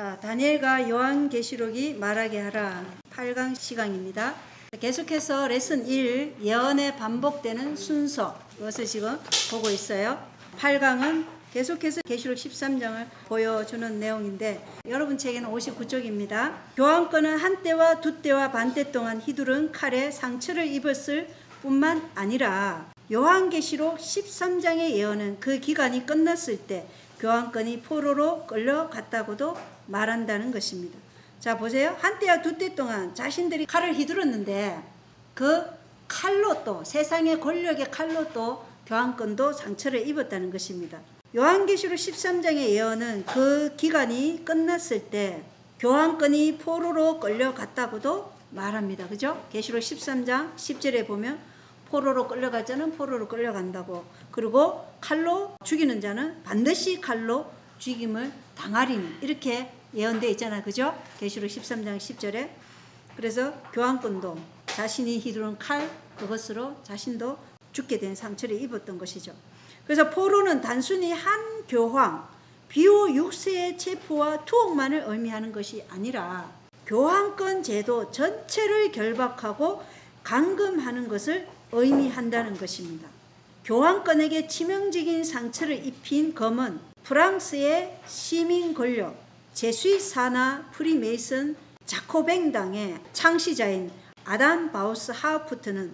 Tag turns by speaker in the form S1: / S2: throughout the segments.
S1: 자, 다니엘과 요한계시록이 말하게 하라 8강 시간입니다. 계속해서 레슨 1 예언에 반복되는 순서, 이것을 지금 보고 있어요. 8강은 계속해서 계시록 13장을 보여주는 내용인데, 여러분 책에는 59쪽입니다. 교황권은 한 때와 두 때와 반 때 동안 휘두른 칼에 상처를 입었을 뿐만 아니라 요한계시록 13장의 예언은 그 기간이 끝났을 때 교황권이 포로로 끌려갔다고도 말한다는 것입니다. 자, 보세요. 한때와 두 때 동안 자신들이 칼을 휘둘렀는데 그 칼로 또 세상의 권력의 칼로 또 교황권도 상처를 입었다는 것입니다. 요한계시록 13장의 예언은 그 기간이 끝났을 때 교황권이 포로로 끌려갔다고도 말합니다. 그죠? 계시록 13장 10절에 보면 포로로 끌려갈 자는 포로로 끌려간다고, 그리고 칼로 죽이는 자는 반드시 칼로 죽임을 당하리니, 이렇게 예언되어 있잖아요. 그죠? 계시록 13장 10절에. 그래서 교황권도 자신이 휘두른 칼, 그것으로 자신도 죽게 된 상처를 입었던 것이죠. 그래서 포로는 단순히 한 교황, 비호 6세의 체포와 투옥만을 의미하는 것이 아니라 교황권 제도 전체를 결박하고 감금하는 것을 의미한다는 것입니다. 교황권에게 치명적인 상처를 입힌 검은 프랑스의 시민 권력, 제수이 산하 프리메이슨 자코뱅당의 창시자인 아담 바우스 하우프트는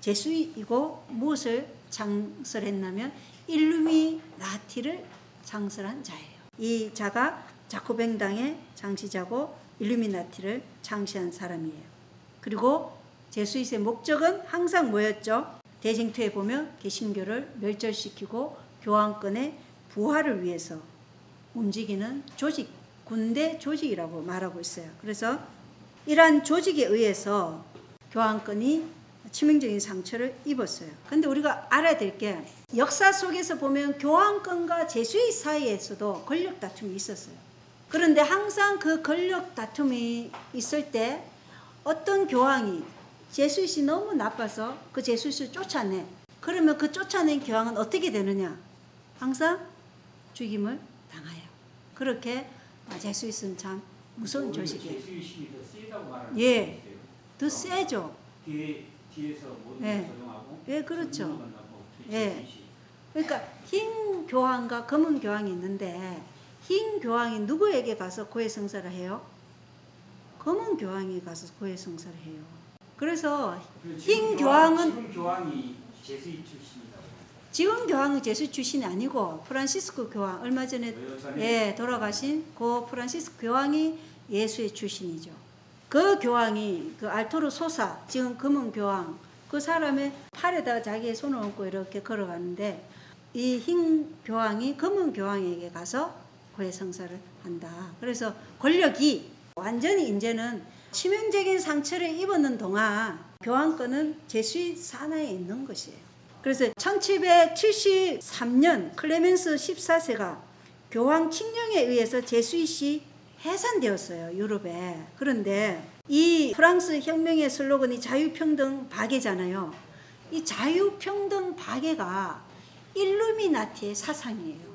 S1: 제수이이고 무엇을 창설했냐면 일루미나티를 창설한 자예요. 이 자가 자코뱅당의 창시자고 일루미나티를 창시한 사람이에요. 그리고 제수잇의 목적은 항상 뭐였죠? 대쟁투에 보면 개신교를 멸절시키고 교황권의 부활을 위해서 움직이는 조직, 군대 조직이라고 말하고 있어요. 그래서 이러한 조직에 의해서 교황권이 치명적인 상처를 입었어요. 근데 우리가 알아야 될 게, 역사 속에서 보면 교황권과 제수잇 사이에서도 권력 다툼이 있었어요. 그런데 항상 그 권력 다툼이 있을 때 어떤 교황이 제수잇이 너무 나빠서 그 제수잇을 쫓아내. 그러면 그 쫓아낸 교황은 어떻게 되느냐? 항상 죽임을 당해요. 그렇게 제수잇은 참 무서운 조직이에요.
S2: 제수잇이 더 세다고 말하는
S1: 예, 더 세죠.
S2: 뒤에서 모든
S1: 예.
S2: 조종하고.
S1: 예, 그렇죠. 예.
S2: 제수잇이.
S1: 그러니까 흰 교황과 검은 교황이 있는데, 흰 교황이 누구에게 가서 고해성사를 해요? 검은 교황이 가서 고해성사를 해요. 그래서 흰 교황은,
S2: 지금 교황이 제수잇 출신이라고.
S1: 지금 교황은 제수잇 출신이 아니고 프란시스코 교황, 얼마 전에 돌아가신 그 프란시스코 교황이 예수의 출신이죠. 그 교황이 그 알토르 소사, 지금 검은 교황, 그 사람의 팔에다가 자기의 손을 얹고 이렇게 걸어가는데, 이 흰 교황이 검은 교황에게 가서 고해성사를 한다. 그래서 권력이 완전히 이제는 치명적인 상처를 입었는 동안 교황권은 제수잇 산하에 있는 것이에요. 그래서 1773년 클레멘스 14세가 교황 칙령에 의해서 제수잇이 해산되었어요, 유럽에. 그런데 이 프랑스 혁명의 슬로건이 자유평등 박애잖아요. 이 자유평등 박애가 일루미나티의 사상이에요.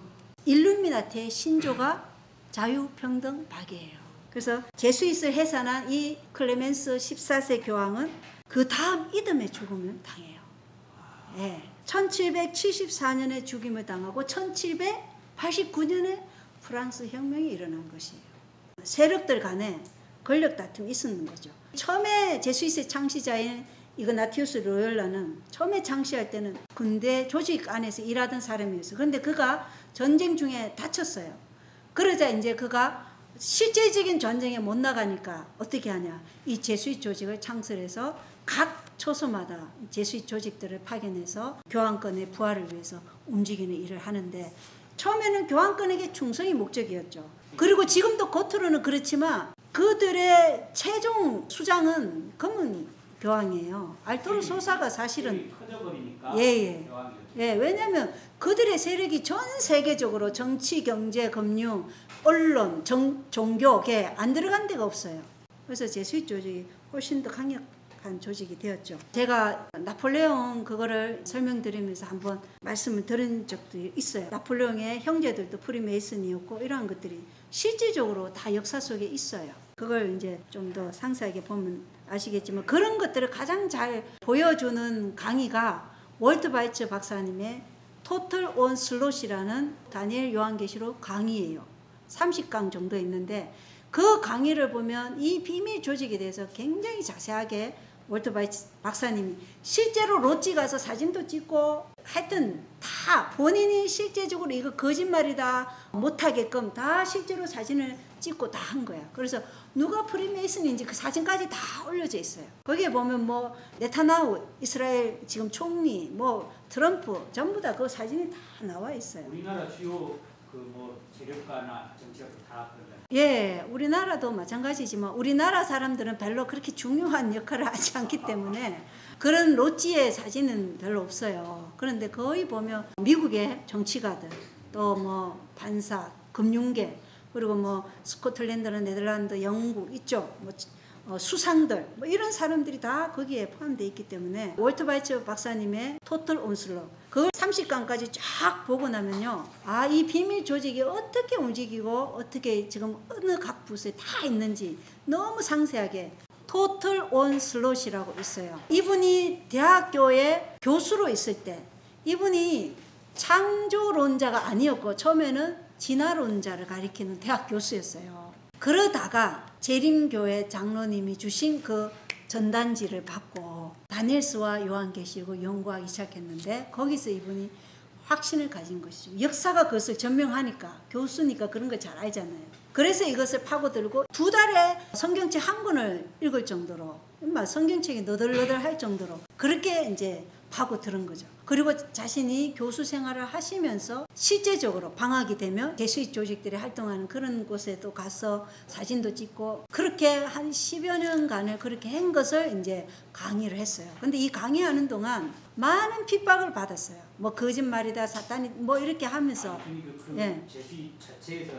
S1: 일루미나티의 신조가 자유평등 박애예요. 그래서 제수잇을 해산한 이 클레멘스 14세 교황은 그 다음 이듬해 죽음을 당해요. 예. 1774년에 죽임을 당하고 1789년에 프랑스 혁명이 일어난 것이에요. 세력들 간에 권력 다툼이 있었는 거죠. 처음에 제수잇의 창시자인 이그나티우스 로열라는 처음에 창시할 때는 군대 조직 안에서 일하던 사람이었어요. 그런데 그가 전쟁 중에 다쳤어요. 그러자 이제 그가 실제적인 전쟁에 못 나가니까 어떻게 하냐, 이 제수잇 조직을 창설해서 각 초소마다 제수잇 조직들을 파견해서 교황권의 부활을 위해서 움직이는 일을 하는데, 처음에는 교황권에게 충성이 목적이었죠. 그리고 지금도 겉으로는 그렇지만 그들의 최종 수장은 검은 교황이에요. 알토르 소사가 사실은
S2: 커져버리니까.
S1: 왜냐하면 그들의 세력이 전 세계적으로 정치, 경제, 금융, 언론, 종교, 안 들어간 데가 없어요. 그래서 제수잇 조직이 훨씬 더 한 조직이 되었죠. 제가 나폴레옹 그거를 설명드리면서 한번 말씀을 드린 적도 있어요. 나폴레옹의 형제들도 프리메이슨이었고 이러한 것들이 실질적으로 다 역사 속에 있어요. 그걸 이제 좀 더 상세하게 보면 아시겠지만 그런 것들을 가장 잘 보여주는 강의가 월트 바이츠 박사님의 토틀 온 슬롯이라는 다니엘 요한계시록 강의예요. 30강 정도 있는데 그 강의를 보면 이 비밀 조직에 대해서 굉장히 자세하게 월트 바이츠 박사님이 실제로 로찌 가서 사진도 찍고 하여튼 다 본인이 실제적으로 이거 거짓말이다 못하게끔 다 실제로 사진을 찍고 다 한 거야. 그래서 누가 프리메이슨인지 그 사진까지 다 올려져 있어요. 거기에 보면 뭐 네타나후 이스라엘 지금 총리 뭐 트럼프 전부 다 그 사진이 다 나와 있어요.
S2: 우리나라 주요 그 뭐 재력가나 정치가들 다 그런다.
S1: 예, 우리나라도 마찬가지지만 우리나라 사람들은 별로 그렇게 중요한 역할을 하지 않기 때문에 그런 로찌의 사진은 별로 없어요. 그런데 거의 보면 미국의 정치가들 또 뭐 판사, 금융계 그리고 뭐 스코틀랜드나 네덜란드, 영국 이쪽 뭐 수상들 뭐 이런 사람들이 다 거기에 포함되어 있기 때문에 월트 바이츠 박사님의 토틀 온슬롯 그걸 30강까지 쫙 보고 나면요, 아, 이 비밀 조직이 어떻게 움직이고 어떻게 지금 어느 각 부서에 다 있는지 너무 상세하게 토틀 온 슬롯이라고 있어요. 이분이 대학교에 교수로 있을 때 이분이 창조론자가 아니었고 처음에는 진화론자를 가리키는 대학 교수였어요. 그러다가 재림교회 장로님이 주신 그 전단지를 받고 다니엘서와 요한계시록을 연구하기 시작했는데 거기서 이분이 확신을 가진 것이죠. 역사가 그것을 증명하니까 교수니까 그런 걸 잘 알잖아요. 그래서 이것을 파고들고 2달에 성경책 한 권을 읽을 정도로 성경책이 너덜너덜할 정도로 그렇게 이제 파고드는 거죠. 그리고 자신이 교수 생활을 하시면서 실제적으로 방학이 되면 개수익 조직들이 활동하는 그런 곳에도 가서 사진도 찍고 그렇게 한 10여 년간을 그렇게 한 것을 이제 강의를 했어요. 근데 이 강의하는 동안 많은 핍박을 받았어요. 뭐 거짓말이다, 사탄이 뭐 이렇게 하면서.
S2: 예. 제시 자체에서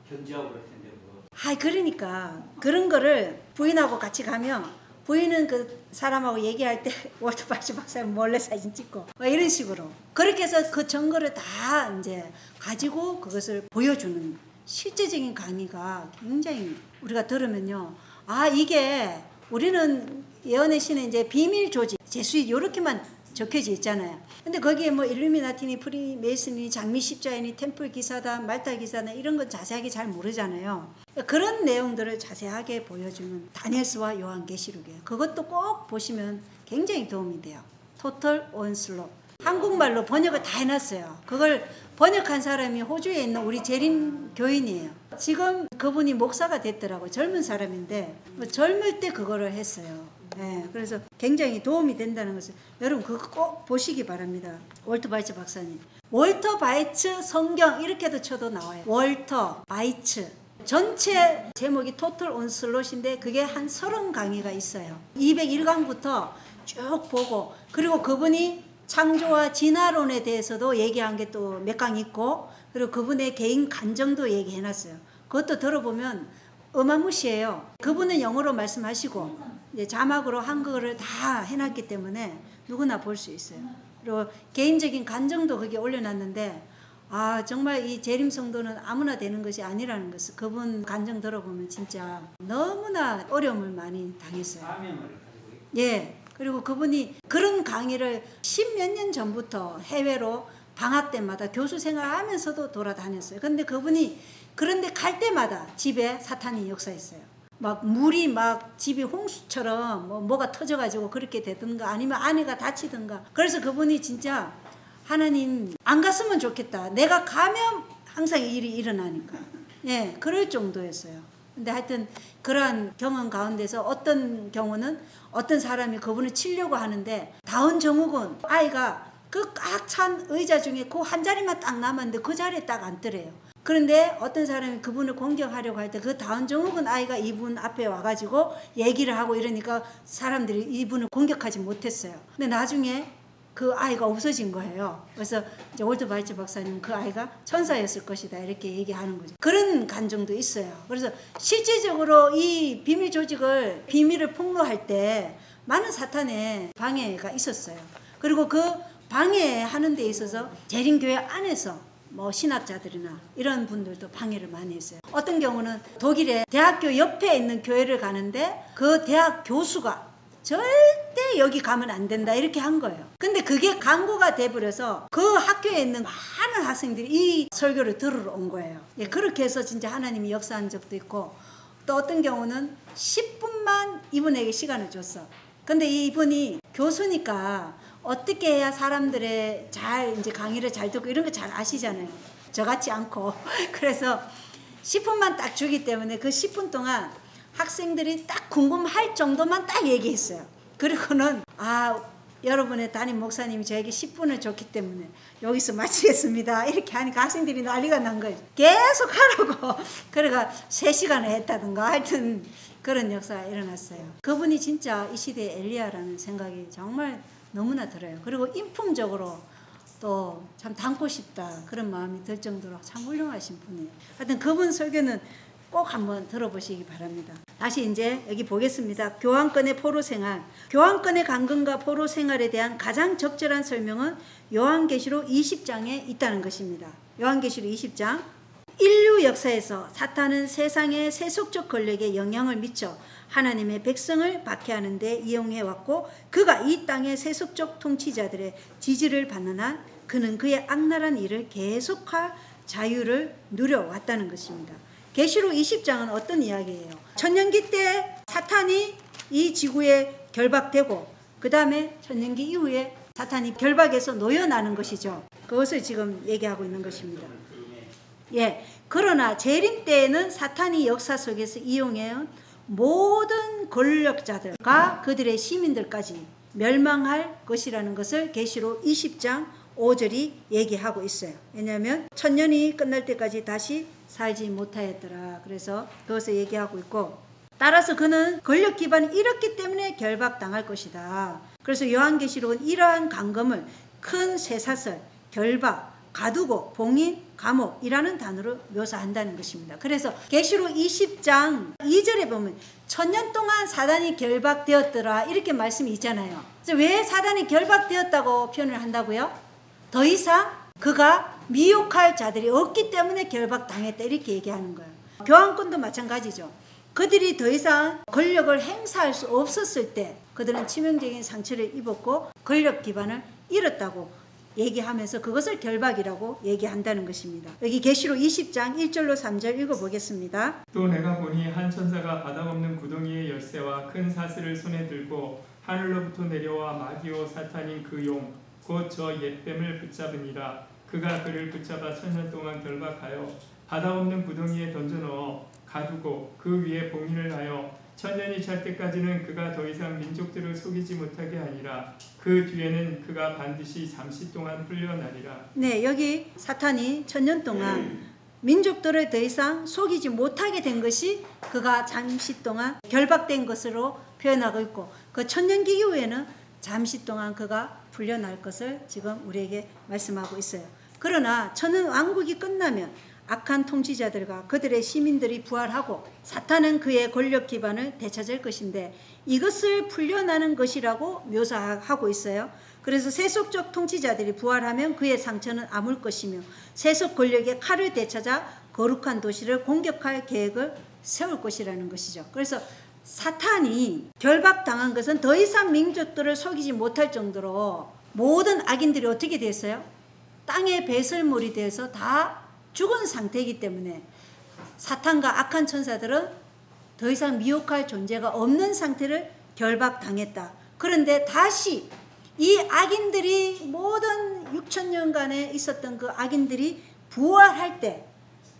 S2: 견제하고 그럴 텐데 뭐.
S1: 그러니까 그런 거를 부인하고 같이 가면 부인은 그 사람하고 얘기할 때 월트 바이츠 박사님 몰래 사진 찍고 이런 식으로 그렇게 해서 그 증거를 다 이제 가지고 그것을 보여주는 실제적인 강의가 굉장히 우리가 들으면요, 아, 이게 우리는 예언의 신에 이제 비밀 조직 제수잇 이렇게만 적혀져 있잖아요. 근데 거기에 뭐 일루미나티니, 프리메이슨이, 장미 십자인이, 템플 기사단, 말타 기사단 이런 건 자세하게 잘 모르잖아요. 그런 내용들을 자세하게 보여주는 다니엘서와 요한계시록이에요. 그것도 꼭 보시면 굉장히 도움이 돼요. 토털 온슬롯. 한국말로 번역을 다 해놨어요. 그걸 번역한 사람이 호주에 있는 우리 재림 교인이에요. 지금 그분이 목사가 됐더라고요. 젊은 사람인데 젊을 때 그거를 했어요. 네, 그래서 굉장히 도움이 된다는 것을 여러분 그거 꼭 보시기 바랍니다. 월터 바이츠 박사님. 월터 바이츠 성경 이렇게도 쳐도 나와요. 월터 바이츠. 전체 제목이 토틀 온슬롯인데 그게 한 30강의가 있어요. 201강부터 쭉 보고 그리고 그분이 창조와 진화론에 대해서도 얘기한 게 또 몇 강 있고 그리고 그분의 개인 간정도 얘기해놨어요. 그것도 들어보면 어마무시해요. 그분은 영어로 말씀하시고 이제 자막으로 한국어를 다 해놨기 때문에 누구나 볼 수 있어요. 그리고 개인적인 간정도 거기에 올려놨는데 아, 정말 이 재림 성도는 아무나 되는 것이 아니라는 것을 그분 간정 들어보면 진짜 너무나 어려움을 많이 당했어요.
S2: 사명을 가지고 있고.
S1: 예. 그리고 그분이 그런 강의를 10몇 년 전부터 해외로 방학 때마다 교수 생활하면서도 돌아다녔어요. 근데 그분이 그런데 갈 때마다 집에 사탄이 역사했어요. 막 물이 막 집이 홍수처럼 뭐가 터져가지고 그렇게 되든가 아니면 아내가 다치든가. 그래서 그분이 진짜 하나님 안 갔으면 좋겠다. 내가 가면 항상 일이 일어나니까. 예, 그럴 정도였어요. 근데 하여튼 그러한 경험 가운데서 어떤 경우는 어떤 사람이 그분을 치려고 하는데 다운 증후군 아이가 그 꽉 찬 의자 중에 그 한 자리만 딱 남았는데 그 자리에 딱 앉더래요. 그런데 어떤 사람이 그분을 공격하려고 할 때 그 다운 증후군 아이가 이분 앞에 와가지고 얘기를 하고 이러니까 사람들이 이분을 공격하지 못했어요. 근데 나중에 그 아이가 없어진 거예요. 그래서 이제 월트 바이츠 박사님 그 아이가 천사였을 것이다 이렇게 얘기하는 거죠. 그런 간증도 있어요. 그래서 실질적으로 이 비밀 조직을 비밀을 폭로할 때 많은 사탄의 방해가 있었어요. 그리고 그 방해하는 데 있어서 재림교회 안에서 뭐 신학자들이나 이런 분들도 방해를 많이 했어요. 어떤 경우는 독일의 대학교 옆에 있는 교회를 가는데 그 대학 교수가 절대 여기 가면 안 된다 이렇게 한 거예요. 근데 그게 광고가 돼버려서 그 학교에 있는 많은 학생들이 이 설교를 들으러 온 거예요. 예, 그렇게 해서 진짜 하나님이 역사한 적도 있고, 또 어떤 경우는 10분만 이분에게 시간을 줬어. 근데 이분이 교수니까 어떻게 해야 사람들의 잘 이제 강의를 잘 듣고 이런 거 잘 아시잖아요. 저같지 않고. 그래서 10분만 딱 주기 때문에 그 10분 동안 학생들이 딱 궁금할 정도만 딱 얘기했어요. 그리고는 여러분의 담임 목사님이 저에게 10분을 줬기 때문에 여기서 마치겠습니다. 이렇게 하니까 학생들이 난리가 난 거예요. 계속 하라고. 그래가 3시간을 했다든가 하여튼 그런 역사가 일어났어요. 그분이 진짜 이 시대의 엘리야라는 생각이 정말 너무나 들어요. 그리고 인품적으로 또 참 닮고 싶다 그런 마음이 들 정도로 참 훌륭하신 분이에요. 하여튼 그분 설교는 꼭 한번 들어보시기 바랍니다. 다시 이제 여기 보겠습니다. 교환권의 포로 생활. 교환권의 강건과 포로 생활에 대한 가장 적절한 설명은 요한계시록 20장에 있다는 것입니다. 요한계시록 20장. 인류 역사에서 사탄은 세상의 세속적 권력에 영향을 미쳐 하나님의 백성을 박해하는 데 이용해왔고, 그가 이 땅의 세속적 통치자들의 지지를 받는 한 그는 그의 악랄한 일을 계속할 자유를 누려왔다는 것입니다. 계시록 20장은 어떤 이야기예요? 천년기 때 사탄이 이 지구에 결박되고 그 다음에 천년기 이후에 사탄이 결박에서 놓여나는 것이죠. 그것을 지금 얘기하고 있는 것입니다. 예, 그러나 재림 때에는 사탄이 역사 속에서 이용해온 모든 권력자들과 그들의 시민들까지 멸망할 것이라는 것을 계시록 20장 5절이 얘기하고 있어요. 왜냐하면 천년이 끝날 때까지 다시 살지 못하였더라. 그래서 그것을 얘기하고 있고, 따라서 그는 권력 기반이 이렇기 때문에 결박당할 것이다. 그래서 요한계시록은 이러한 강검을 큰 쇠사슬, 결박, 가두고, 봉인, 감옥이라는 단어로 묘사한다는 것입니다. 그래서 계시록 20장 2절에 보면 천년 동안 사단이 결박되었더라 이렇게 말씀이 있잖아요. 그래서 왜 사단이 결박되었다고 표현을 한다고요? 더 이상 그가 미혹할 자들이 없기 때문에 결박당했다 이렇게 얘기하는 거예요. 교환권도 마찬가지죠. 그들이 더 이상 권력을 행사할 수 없었을 때 그들은 치명적인 상처를 입었고 권력 기반을 잃었다고 얘기하면서 그것을 결박이라고 얘기한다는 것입니다. 여기 계시록 20장 1절로 3절 읽어보겠습니다.
S3: 또 내가 보니 한 천사가 바닥 없는 구덩이의 열쇠와 큰 사슬을 손에 들고 하늘로부터 내려와 마귀오 사탄인 그 용 곧 저 옛뱀을 붙잡으니라. 그가 그를 붙잡아 천년 동안 결박하여 바닥 없는 구덩이에 던져넣어 가두고 그 위에 봉인을 하여 천년이 찰 때까지는 그가 더 이상 민족들을 속이지 못하게 하니라. 그 뒤에는 그가 반드시 잠시 동안 풀려나리라.
S1: 네, 여기 사탄이 천년 동안 민족들을 더 이상 속이지 못하게 된 것이 그가 잠시 동안 결박된 것으로 표현하고 있고, 그 천년기 이후에는 잠시 동안 그가 풀려날 것을 지금 우리에게 말씀하고 있어요. 그러나 천년 왕국이 끝나면 악한 통치자들과 그들의 시민들이 부활하고 사탄은 그의 권력 기반을 되찾을 것인데 이것을 풀려나는 것이라고 묘사하고 있어요. 그래서 세속적 통치자들이 부활하면 그의 상처는 아물 것이며 세속 권력의 칼을 되찾아 거룩한 도시를 공격할 계획을 세울 것이라는 것이죠. 그래서 사탄이 결박당한 것은 더 이상 민족들을 속이지 못할 정도로 모든 악인들이 어떻게 됐어요? 땅의 배설물이 돼서 다 죽은 상태이기 때문에 사탄과 악한 천사들은 더 이상 미혹할 존재가 없는 상태를 결박당했다. 그런데 다시 이 악인들이 모든 6천년간에 있었던 그 악인들이 부활할 때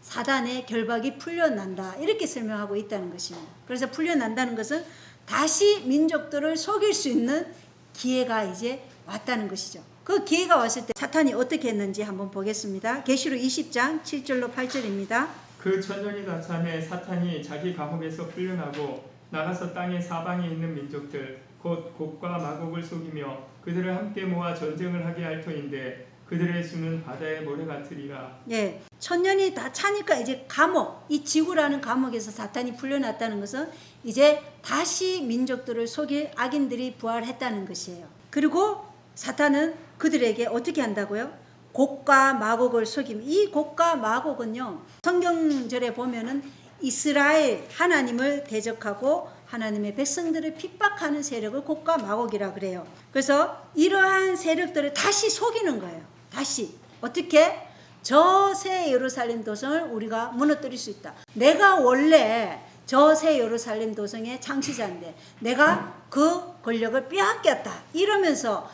S1: 사단의 결박이 풀려난다 이렇게 설명하고 있다는 것입니다. 그래서 풀려난다는 것은 다시 민족들을 속일 수 있는 기회가 이제 왔다는 것이죠. 그 기회가 왔을 때 사탄이 어떻게 했는지 한번 보겠습니다. 계시록 20장 7절로 8절입니다.
S3: 그 천년이 다 참에 사탄이 자기 감옥에서 풀려나고 나가서 땅의 사방에 있는 민족들 곧 곡과 마곡을 속이며 그들을 함께 모아 전쟁을 하게 할 터인데 그들의 수는 바다의 모래 같으리라.
S1: 예, 천년이 다 차니까 이제 감옥, 이 지구라는 감옥에서 사탄이 풀려났다는 것은 이제 다시 민족들을 속일 악인들이 부활했다는 것이에요. 그리고 사탄은 그들에게 어떻게 한다고요? 곡과 마곡을 속임. 이 곡과 마곡은요, 성경절에 보면은 이스라엘 하나님을 대적하고 하나님의 백성들을 핍박하는 세력을 곡과 마곡이라 그래요. 그래서 이러한 세력들을 다시 속이는 거예요. 다시 어떻게? 저 새 예루살렘 도성을 우리가 무너뜨릴 수 있다. 내가 원래 저 새 예루살렘 도성의 창시자인데 내가 그 권력을 빼앗겼다. 이러면서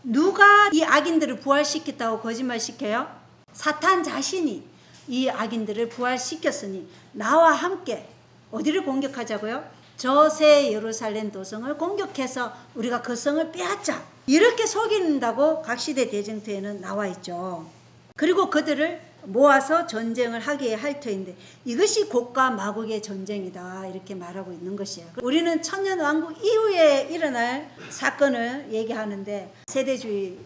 S1: 누가 이 악인들을 부활시켰다고 거짓말시켜요? 사탄 자신이 이 악인들을 부활시켰으니 나와 함께 어디를 공격하자고요? 저 새 예루살렘 도성을 공격해서 우리가 그 성을 빼앗자. 이렇게 속인다고 각시대 대쟁터에는 나와 있죠. 그리고 그들을 모아서 전쟁을 하게 할 터인데 이것이 곡과 마곡의 전쟁이다 이렇게 말하고 있는 것이에요. 우리는 천년왕국 이후에 일어날 사건을 얘기하는데 세대주의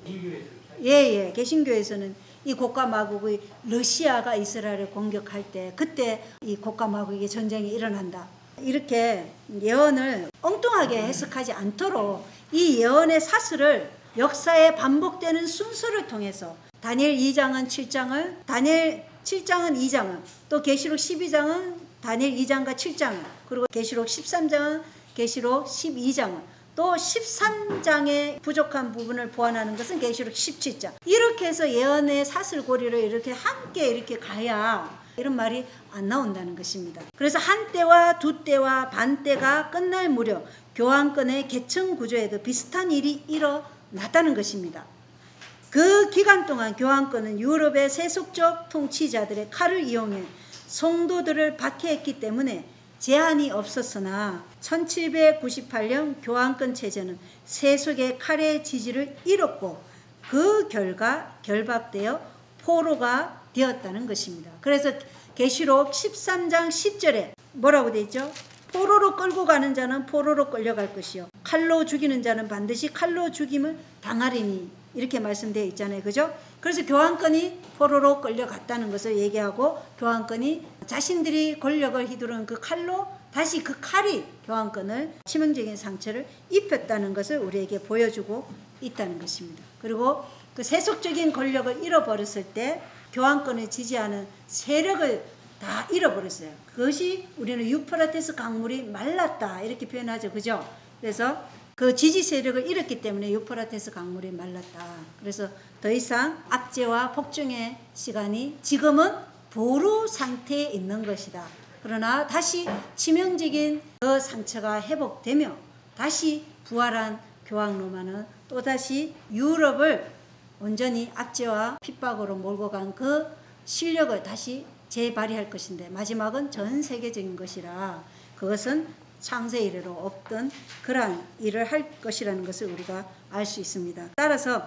S1: 개신교에서는 이 곡과 마곡의 러시아가 이스라엘을 공격할 때 그때 이 곡과 마곡의 전쟁이 일어난다. 이렇게 예언을 엉뚱하게 해석하지 않도록 이 예언의 사슬을 역사에 반복되는 순서를 통해서 다니엘 2장은 7장을, 다니엘 7장은 2장을, 또 계시록 12장은 다니엘 2장과 7장을, 그리고 계시록 13장은 계시록 12장을, 또 13장의 부족한 부분을 보완하는 것은 계시록 17장. 이렇게 해서 예언의 사슬고리를 이렇게 함께 이렇게 가야 이런 말이 안 나온다는 것입니다. 그래서 한 때와 두 때와 반 때가 끝날 무렵 교황권의 계층 구조에도 비슷한 일이 일어났다는 것입니다. 그 기간 동안 교황권은 유럽의 세속적 통치자들의 칼을 이용해 성도들을 박해했기 때문에 제한이 없었으나 1798년 교황권 체제는 세속의 칼의 지지를 잃었고 그 결과 결박되어 포로가 되었다는 것입니다. 그래서 계시록 13장 10절에 뭐라고 되어 있죠? 포로로 끌고 가는 자는 포로로 끌려갈 것이요 칼로 죽이는 자는 반드시 칼로 죽임을 당하리니 이렇게 말씀되어 있잖아요. 그죠? 그래서 교황권이 포로로 끌려갔다는 것을 얘기하고 교황권이 자신들이 권력을 휘두른 그 칼로 다시 그 칼이 교황권을 치명적인 상처를 입혔다는 것을 우리에게 보여주고 있다는 것입니다. 그리고 그 세속적인 권력을 잃어버렸을 때 교황권을 지지하는 세력을 다 잃어버렸어요. 그것이 우리는 유프라테스 강물이 말랐다 이렇게 표현하죠. 그죠? 그래서 그 지지 세력을 잃었기 때문에 유프라테스 강물이 말랐다. 그래서 더 이상 압제와 폭정의 시간이 지금은 보루 상태에 있는 것이다. 그러나 다시 치명적인 그 상처가 회복되며 다시 부활한 교황 로마는 또다시 유럽을 온전히 압제와 핍박으로 몰고 간 그 실력을 다시 재발휘할 것인데 마지막은 전 세계적인 것이라 그것은 창세 이래로 없던 그러한 일을 할 것이라는 것을 우리가 알 수 있습니다. 따라서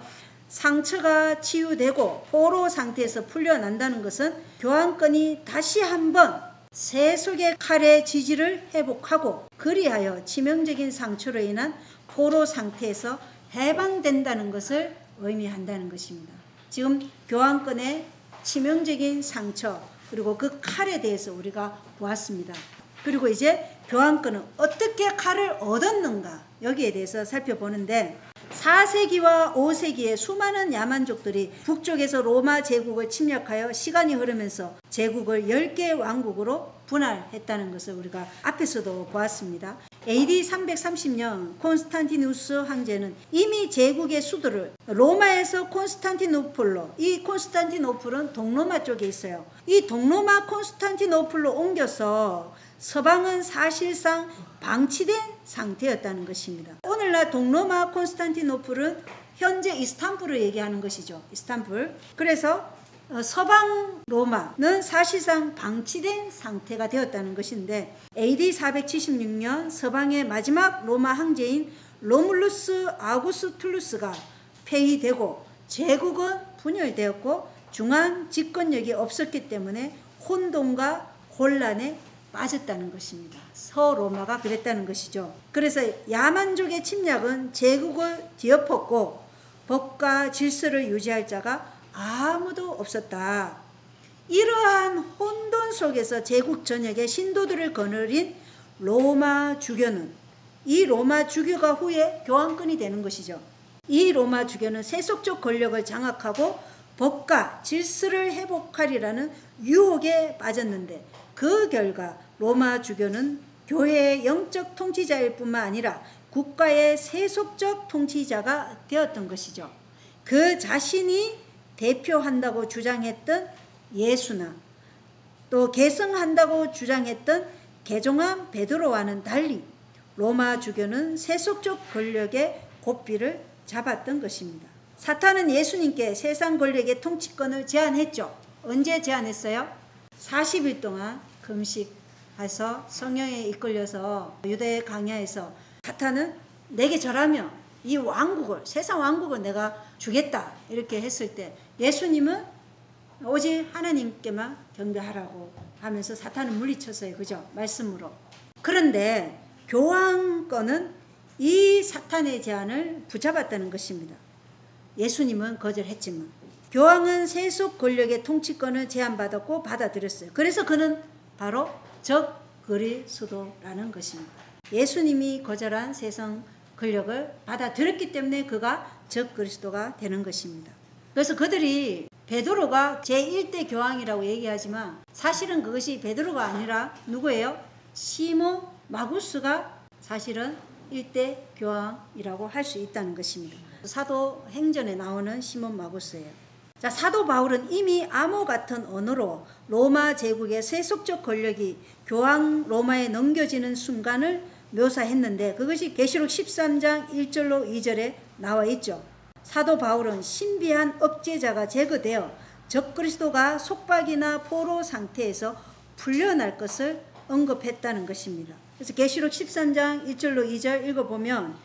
S1: 상처가 치유되고 포로 상태에서 풀려난다는 것은 교황권이 다시 한번 세속의 칼의 지지를 회복하고 그리하여 치명적인 상처로 인한 포로 상태에서 해방된다는 것을 의미한다는 것입니다. 지금 교황권의 치명적인 상처 그리고 그 칼에 대해서 우리가 보았습니다. 그리고 이제 교황권은 어떻게 칼을 얻었는가 여기에 대해서 살펴보는데 4세기와 5세기에 수많은 야만족들이 북쪽에서 로마 제국을 침략하여 시간이 흐르면서 제국을 10개의 왕국으로 분할했다는 것을 우리가 앞에서도 보았습니다. AD 330년 콘스탄티누스 황제는 이미 제국의 수도를 로마에서 콘스탄티노플로, 이 콘스탄티노플은 동로마 쪽에 있어요. 이 동로마 콘스탄티노플로 옮겨서 서방은 사실상 방치된 상태였다는 것입니다. 오늘날 동로마 콘스탄티노플은 현재 이스탄불을 얘기하는 것이죠. 이스탄불. 그래서 서방 로마는 사실상 방치된 상태가 되었다는 것인데 AD 476년 서방의 마지막 로마 황제인 로물루스 아우구스툴루스가 폐위되고 제국은 분열되었고 중앙 집권력이 없었기 때문에 혼돈과 혼란에 빠졌다는 것입니다. 서로마가 그랬다는 것이죠. 그래서 야만족의 침략은 제국을 뒤엎었고 법과 질서를 유지할 자가 아무도 없었다. 이러한 혼돈 속에서 제국 전역에 신도들을 거느린 로마 주교는, 이 로마 주교가 후에 교황권이 되는 것이죠. 이 로마 주교는 세속적 권력을 장악하고 법과 질서를 회복하리라는 유혹에 빠졌는데, 그 결과 로마 주교는 교회의 영적 통치자일 뿐만 아니라 국가의 세속적 통치자가 되었던 것이죠. 그 자신이 대표한다고 주장했던 예수나 또 계승한다고 주장했던 개종한 베드로와는 달리 로마 주교는 세속적 권력의 고삐를 잡았던 것입니다. 사탄은 예수님께 세상 권력의 통치권을 제안했죠. 언제 제안했어요? 40일 동안 금식해서 성령에 이끌려서 유대 강야에서 사탄은 내게 절하며 이 왕국을, 세상 왕국을 내가 주겠다 이렇게 했을 때 예수님은 오직 하나님께만 경배하라고 하면서 사탄을 물리쳤어요. 그죠? 말씀으로. 그런데 교황권은 이 사탄의 제안을 붙잡았다는 것입니다. 예수님은 거절했지만 교황은 세속 권력의 통치권을 제안받았고 받아들였어요. 그래서 그는 바로 적 그리스도라는 것입니다. 예수님이 거절한 세상 권력을 받아들였기 때문에 그가 적 그리스도가 되는 것입니다. 그래서 그들이 베드로가 제1대 교황이라고 얘기하지만 사실은 그것이 베드로가 아니라 누구예요? 시몬 마구스가 사실은 1대 교황이라고 할 수 있다는 것입니다. 사도행전에 나오는 시몬 마구스예요. 자, 사도 바울은 이미 암호 같은 언어로 로마 제국의 세속적 권력이 교황 로마에 넘겨지는 순간을 묘사했는데 그것이 계시록 13장 1절로 2절에 나와 있죠. 사도 바울은 신비한 억제자가 제거되어 적그리스도가 속박이나 포로 상태에서 풀려날 것을 언급했다는 것입니다. 그래서 계시록 13장 1절로 2절 읽어보면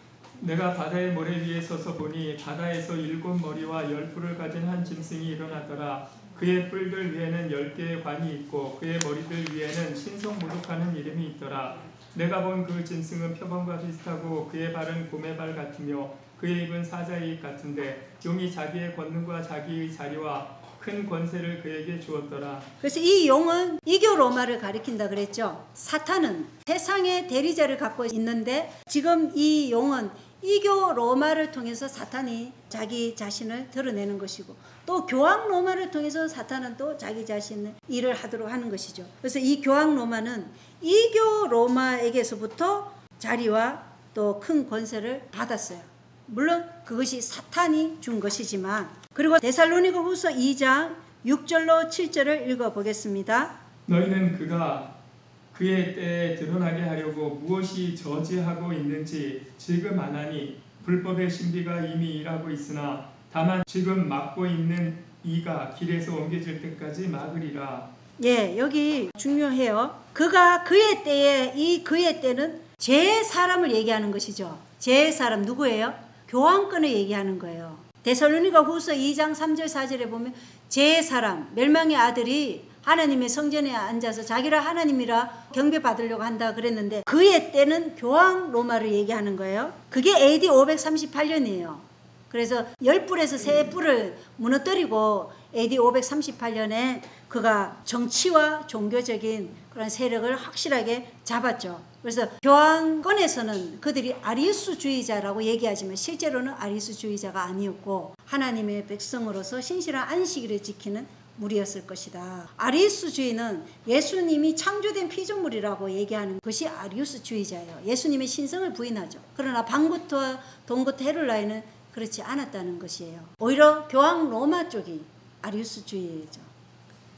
S3: 내가 바다의 모래 위에 서서 보니 바다에서 7머리와 10뿔을 가진 한 짐승이 일어나더라. 그의 뿔들 위에는 10개의 관이 있고 그의 머리들 위에는 신성모독하는 이름이 있더라. 내가 본 그 짐승은 표범과 비슷하고 그의 발은 곰의 발 같으며 그의 입은 사자의 입 같은데 용이 자기의 권능과 자기의 자리와 큰 권세를 그에게 주었더라.
S1: 그래서 이 용은 이교 로마를 가리킨다 그랬죠. 사탄은 세상의 대리자를 갖고 있는데 지금 이 용은 이교 로마를 통해서 사탄이 자기 자신을 드러내는 것이고 또 교황 로마를 통해서 사탄은 또 자기 자신의 일을 하도록 하는 것이죠. 그래서 이 교황 로마는 이교 로마에게서부터 자리와 또 큰 권세를 받았어요. 물론 그것이 사탄이 준 것이지만 그리고 데살로니가 후서 2장 6절로 7절을 읽어보겠습니다.
S3: 너희는 그가 그의 때에 드러나게 하려고 무엇이 저지하고 있는지 지금 아나니 불법의 신비가 이미 일하고 있으나 다만 지금 막고 있는 이가 길에서 옮겨질 때까지 막으리라.
S1: 예, 여기 중요해요. 그가 그의 때에 이 그의 때는 제 사람을 얘기하는 것이죠. 제 사람 누구예요? 교황권을 얘기하는 거예요. 데살로니가 후서 2장 3절 4절에 보면 제 사람 멸망의 아들이 하나님의 성전에 앉아서 자기를 하나님이라 경배받으려고 한다 그랬는데 그의 때는 교황 로마를 얘기하는 거예요. 그게 AD 538년이에요. 그래서 10뿔에서 3뿔을 무너뜨리고 AD 538년에 그가 정치와 종교적인 그런 세력을 확실하게 잡았죠. 그래서 교황권에서는 그들이 아리우스주의자라고 얘기하지만 실제로는 아리우스주의자가 아니었고 하나님의 백성으로서 신실한 안식일을 지키는 무리였을 것이다. 아리우스주의는 예수님이 창조된 피조물이라고 얘기하는 것이 아리우스주의자예요. 예수님의 신성을 부인하죠. 그러나 방구트와 동구트 헤룰라에는 그렇지 않았다는 것이에요. 오히려 교황 로마 쪽이 아리우스주의죠.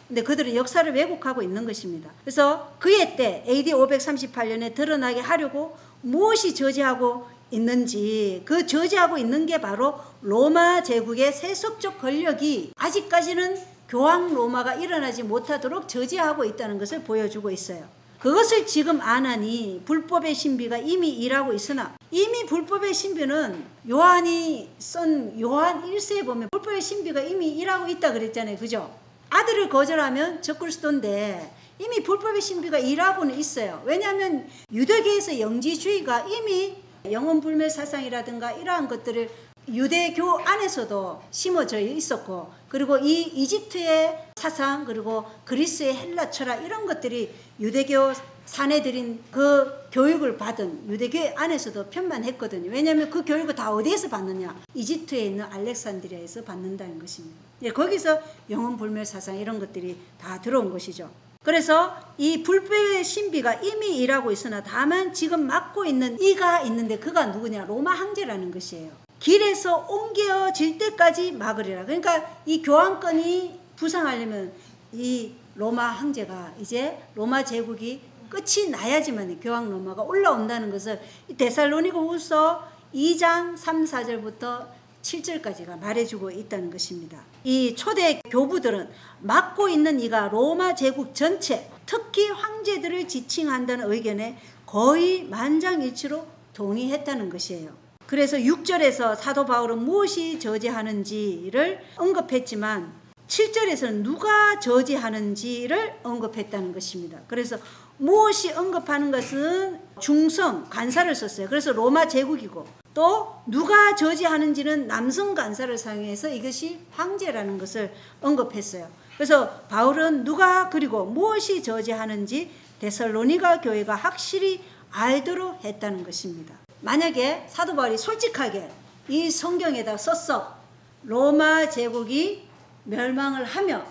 S1: 근데 그들은 역사를 왜곡하고 있는 것입니다. 그래서 그의 때 AD 538년에 드러나게 하려고 무엇이 저지하고 있는지 그 저지하고 있는 게 바로 로마 제국의 세속적 권력이 아직까지는 교황 로마가 일어나지 못하도록 저지하고 있다는 것을 보여주고 있어요. 그것을 지금 아나니 불법의 신비가 이미 일하고 있으나 이미 불법의 신비는 요한이 쓴 요한 1세에 보면 불법의 신비가 이미 일하고 있다 그랬잖아요. 그죠? 아들을 거절하면 적그리스도인데 이미 불법의 신비가 일하고는 있어요. 왜냐하면 유대계에서 영지주의가 이미 영혼불멸 사상이라든가 이러한 것들을 유대교 안에서도 심어져 있었고, 그리고 이 이집트의 사상, 그리고 그리스의 헬라 철학, 이런 것들이 유대교 사내들인 그 교육을 받은 유대교 안에서도 편만했거든요. 왜냐하면 그 교육을 다 어디에서 받느냐? 이집트에 있는 알렉산드리아에서 받는다는 것입니다. 예, 거기서 영혼불멸 사상 이런 것들이 다 들어온 것이죠. 그래서 이 불법의 신비가 이미 일하고 있으나 다만 지금 맡고 있는 이가 있는데, 그가 누구냐? 로마 황제라는 것이에요. 길에서 옮겨질 때까지 막으리라. 그러니까 이 교황권이 부상하려면 이 로마 황제가, 이제 로마 제국이 끝이 나야지만 교황 로마가 올라온다는 것을 데살로니가후서 2장 3, 4절부터 7절까지가 말해주고 있다는 것입니다. 이 초대 교부들은 맡고 있는 이가 로마 제국 전체, 특히 황제들을 지칭한다는 의견에 거의 만장일치로 동의했다는 것이에요. 그래서 6절에서 사도 바울은 무엇이 저지하는지를 언급했지만 7절에서는 누가 저지하는지를 언급했다는 것입니다. 그래서 무엇이 언급하는 것은 중성 간사를 썼어요. 그래서 로마 제국이고, 또 누가 저지하는지는 남성 간사를 사용해서 이것이 황제라는 것을 언급했어요. 그래서 바울은 누가 그리고 무엇이 저지하는지 데살로니가 교회가 확실히 알도록 했다는 것입니다. 만약에 사도 바울이 솔직하게 이 성경에다 썼어, 로마 제국이 멸망을 하며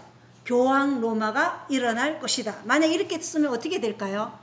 S1: 교황 로마가 일어날 것이다, 만약 이렇게 쓰면 어떻게 될까요?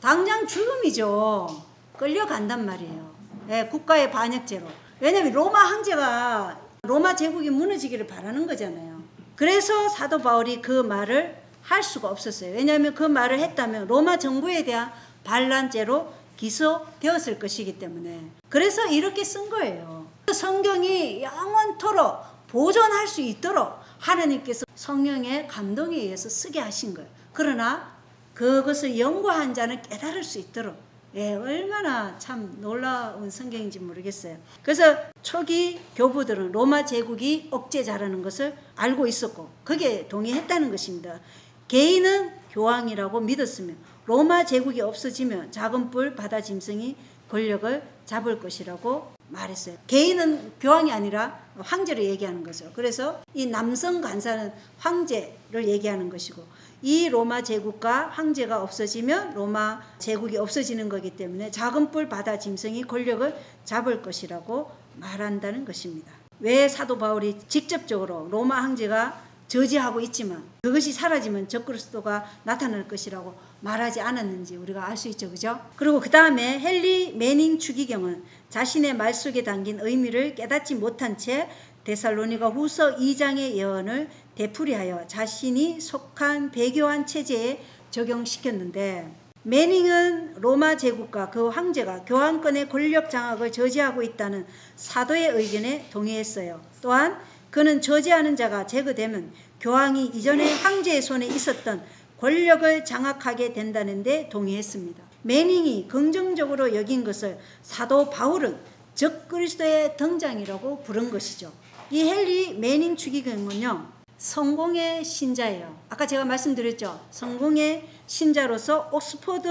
S1: 당장 죽음이죠. 끌려간단 말이에요. 네, 국가의 반역죄로. 왜냐하면 로마 황제가 로마 제국이 무너지기를 바라는 거잖아요. 그래서 사도 바울이 그 말을 할 수가 없었어요. 왜냐하면 그 말을 했다면 로마 정부에 대한 반란죄로 기소되었을 것이기 때문에. 그래서 이렇게 쓴 거예요. 성경이 영원토록 보존할 수 있도록 하나님께서 성령의 감동에 의해서 쓰게 하신 거예요. 그러나 그것을 연구한 자는 깨달을 수 있도록, 예, 얼마나 참 놀라운 성경인지 모르겠어요. 그래서 초기 교부들은 로마 제국이 억제자라는 것을 알고 있었고 거기에 동의했다는 것입니다. 개인은 교황이라고 믿었으며 로마 제국이 없어지면 작은 뿔 바다 짐승이 권력을 잡을 것이라고 말했어요. 개인은 교황이 아니라 황제를 얘기하는 거죠. 그래서 이 남성 간사는 황제를 얘기하는 것이고, 이 로마 제국과 황제가 없어지면 로마 제국이 없어지는 거기 때문에 작은 뿔 바다 짐승이 권력을 잡을 것이라고 말한다는 것입니다. 왜 사도 바울이 직접적으로 로마 황제가 저지하고 있지만 그것이 사라지면 적그리스도가 나타날 것이라고 말하지 않았는지 우리가 알 수 있죠. 그죠? 그리고 그 다음에 헨리 매닝 추기경은 자신의 말 속에 담긴 의미를 깨닫지 못한 채 데살로니가 후서 2장의 예언을 되풀이하여 자신이 속한 배교한 체제에 적용시켰는데, 매닝은 로마 제국과 그 황제가 교황권의 권력 장악을 저지하고 있다는 사도의 의견에 동의했어요. 또한 그는 저지하는 자가 제거되면 교황이 이전에 황제의 손에 있었던 권력을 장악하게 된다는 데 동의했습니다. 매닝이 긍정적으로 여긴 것을 사도 바울은 적그리스도의 등장이라고 부른 것이죠. 이 헨리 매닝 추기경은요, 성공의 신자예요. 아까 제가 말씀드렸죠. 성공의 신자로서 옥스퍼드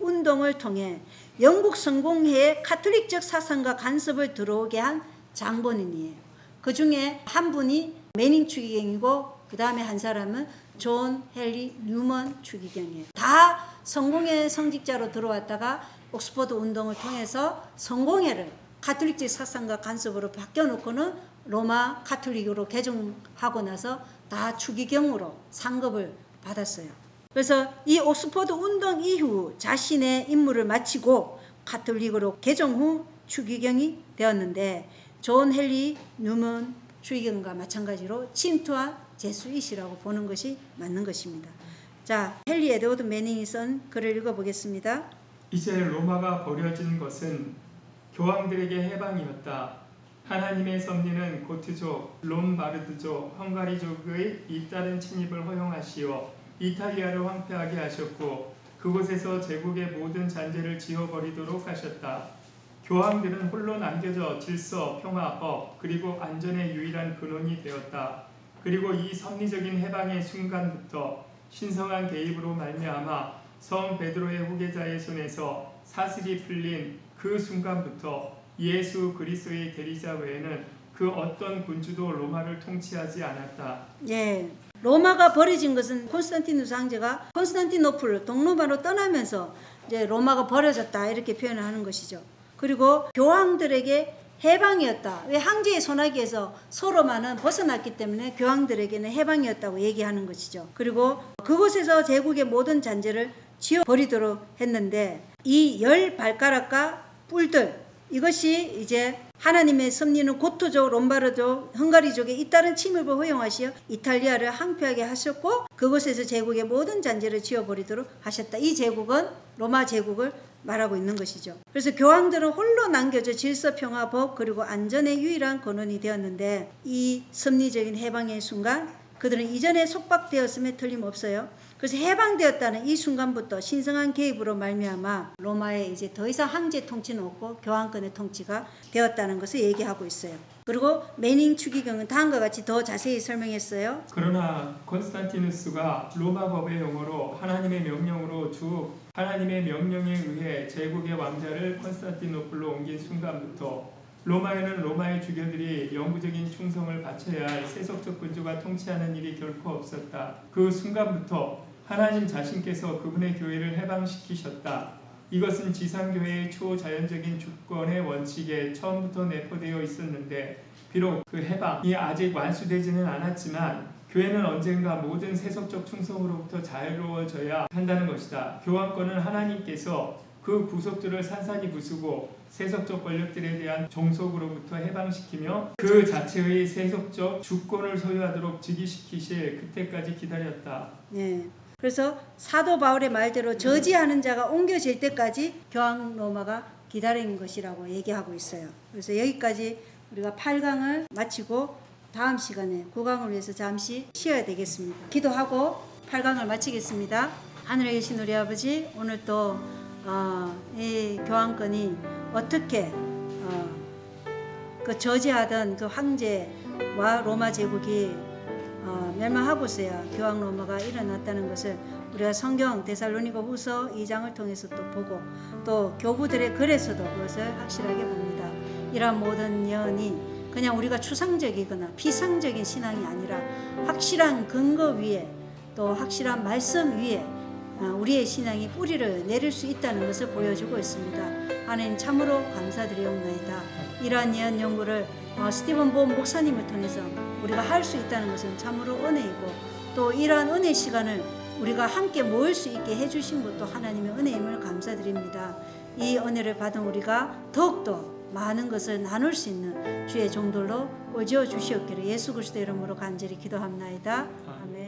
S1: 운동을 통해 영국 성공회의 카톨릭적 사상과 간섭을 들어오게 한 장본인이에요. 그 중에 한 분이 매닝 추기경이고 그 다음에 한 사람은 존 헨리 뉴먼 추기경이에요. 다 성공회 성직자로 들어왔다가 옥스퍼드 운동을 통해서 성공회를 카톨릭적 사상과 간섭으로 바뀌어놓고는 로마 카톨릭으로 개종하고 나서 다 추기경으로 상급을 받았어요. 그래서 이 옥스퍼드 운동 이후 자신의 임무를 마치고 카톨릭으로 개종 후 추기경이 되었는데, 존 헨리 뉴먼 추기경과 마찬가지로 침투한 제수이시라고 보는 것이 맞는 것입니다. 자, 헨리 에드워드 매닝이 쓴 글을 읽어보겠습니다.
S3: 이제 로마가 버려진 것은 교황들에게 해방이었다. 하나님의 섭리는 고트족, 롬바르드족, 헝가리족의 잇따른 침입을 허용하시어 이탈리아를 황폐하게 하셨고 그곳에서 제국의 모든 잔재를 지워버리도록 하셨다. 교황들은 홀로 남겨져 질서, 평화, 법, 그리고 안전의 유일한 근원이 되었다. 그리고 이 섭리적인 해방의 순간부터 신성한 개입으로 말미암아 성 베드로의 후계자의 손에서 사슬이 풀린 그 순간부터 예수 그리스도의 대리자 외에는 그 어떤 군주도 로마를 통치하지 않았다.
S1: 예. 로마가 버려진 것은 콘스탄티누스 황제가 콘스탄티노플 동로마로 떠나면서 이제 로마가 버려졌다 이렇게 표현을 하는 것이죠. 그리고 교황들에게 해방이었다. 왜 황제의 손아귀에서 서로만은 벗어났기 때문에 교황들에게는 해방이었다고 얘기하는 것이죠. 그리고 그곳에서 제국의 모든 잔재를 지워버리도록 했는데 이 10발가락과 뿔들 이것이 이제 하나님의 섭리는 고토족, 롬바르족, 헝가리족의 잇따른 침입을 허용하시어 이탈리아를 항폐하게 하셨고 그곳에서 제국의 모든 잔재를 지워버리도록 하셨다. 이 제국은 로마 제국을 말하고 있는 것이죠. 그래서 교황들은 홀로 남겨져 질서, 평화, 법 그리고 안전의 유일한 근원이 되었는데 이 섭리적인 해방의 순간 그들은 이전에 속박되었음에 틀림없어요. 그래서 해방되었다는 이 순간부터 신성한 개입으로 말미암아 로마에 이제 더 이상 황제 통치는 없고 교황권의 통치가 되었다는 것을 얘기하고 있어요. 그리고 매닝 추기경은 다음과 같이 더 자세히 설명했어요.
S3: 그러나 콘스탄티누스가 로마 법의 용어로 하나님의 명령으로 쭉 하나님의 명령에 의해 제국의 왕자를 콘스탄티노플로 옮긴 순간부터 로마에는 로마의 주교들이 영구적인 충성을 바쳐야 할 세속적 군주가 통치하는 일이 결코 없었다. 그 순간부터 하나님 자신께서 그분의 교회를 해방시키셨다. 이것은 지상교회의 초자연적인 주권의 원칙에 처음부터 내포되어 있었는데 비록 그 해방이 아직 완수되지는 않았지만 교회는 언젠가 모든 세속적 충성으로부터 자유로워져야 한다는 것이다. 교황권은 하나님께서 그 구속들을 산산이 부수고 세속적 권력들에 대한 종속으로부터 해방시키며 그 자체의 세속적 주권을 소유하도록 즉위시키실 그때까지 기다렸다.
S1: 네. 그래서 사도 바울의 말대로 저지하는 자가 옮겨질 때까지 교황 로마가 기다린 것이라고 얘기하고 있어요. 그래서 여기까지 우리가 8강을 마치고 다음 시간에 9강을 위해서 잠시 쉬어야 되겠습니다. 기도하고 8강을 마치겠습니다. 하늘에 계신 우리 아버지, 오늘 또 이 교황권이 어떻게 그 저지하던 그 황제와 로마 제국이 멸망하고서야 교황 로마가 일어났다는 것을 우리가 성경 데살로니가 후서 2장을 통해서 또 보고 또 교부들의 글에서도 그것을 확실하게 봅니다. 이러한 모든 예언이 그냥 우리가 추상적이거나 피상적인 신앙이 아니라 확실한 근거 위에 또 확실한 말씀 위에 우리의 신앙이 뿌리를 내릴 수 있다는 것을 보여주고 있습니다. 하나님 참으로 감사드리옵나이다. 이러한 예언 연구를 스티븐 본 목사님을 통해서 우리가 할 수 있다는 것은 참으로 은혜이고 또 이러한 은혜 시간을 우리가 함께 모일 수 있게 해주신 것도 하나님의 은혜임을 감사드립니다. 이 은혜를 받은 우리가 더욱더 많은 것을 나눌 수 있는 주의 종들로 꼴지어 주시옵기를 예수 그리스도 이름으로 간절히 기도합나이다. 아멘.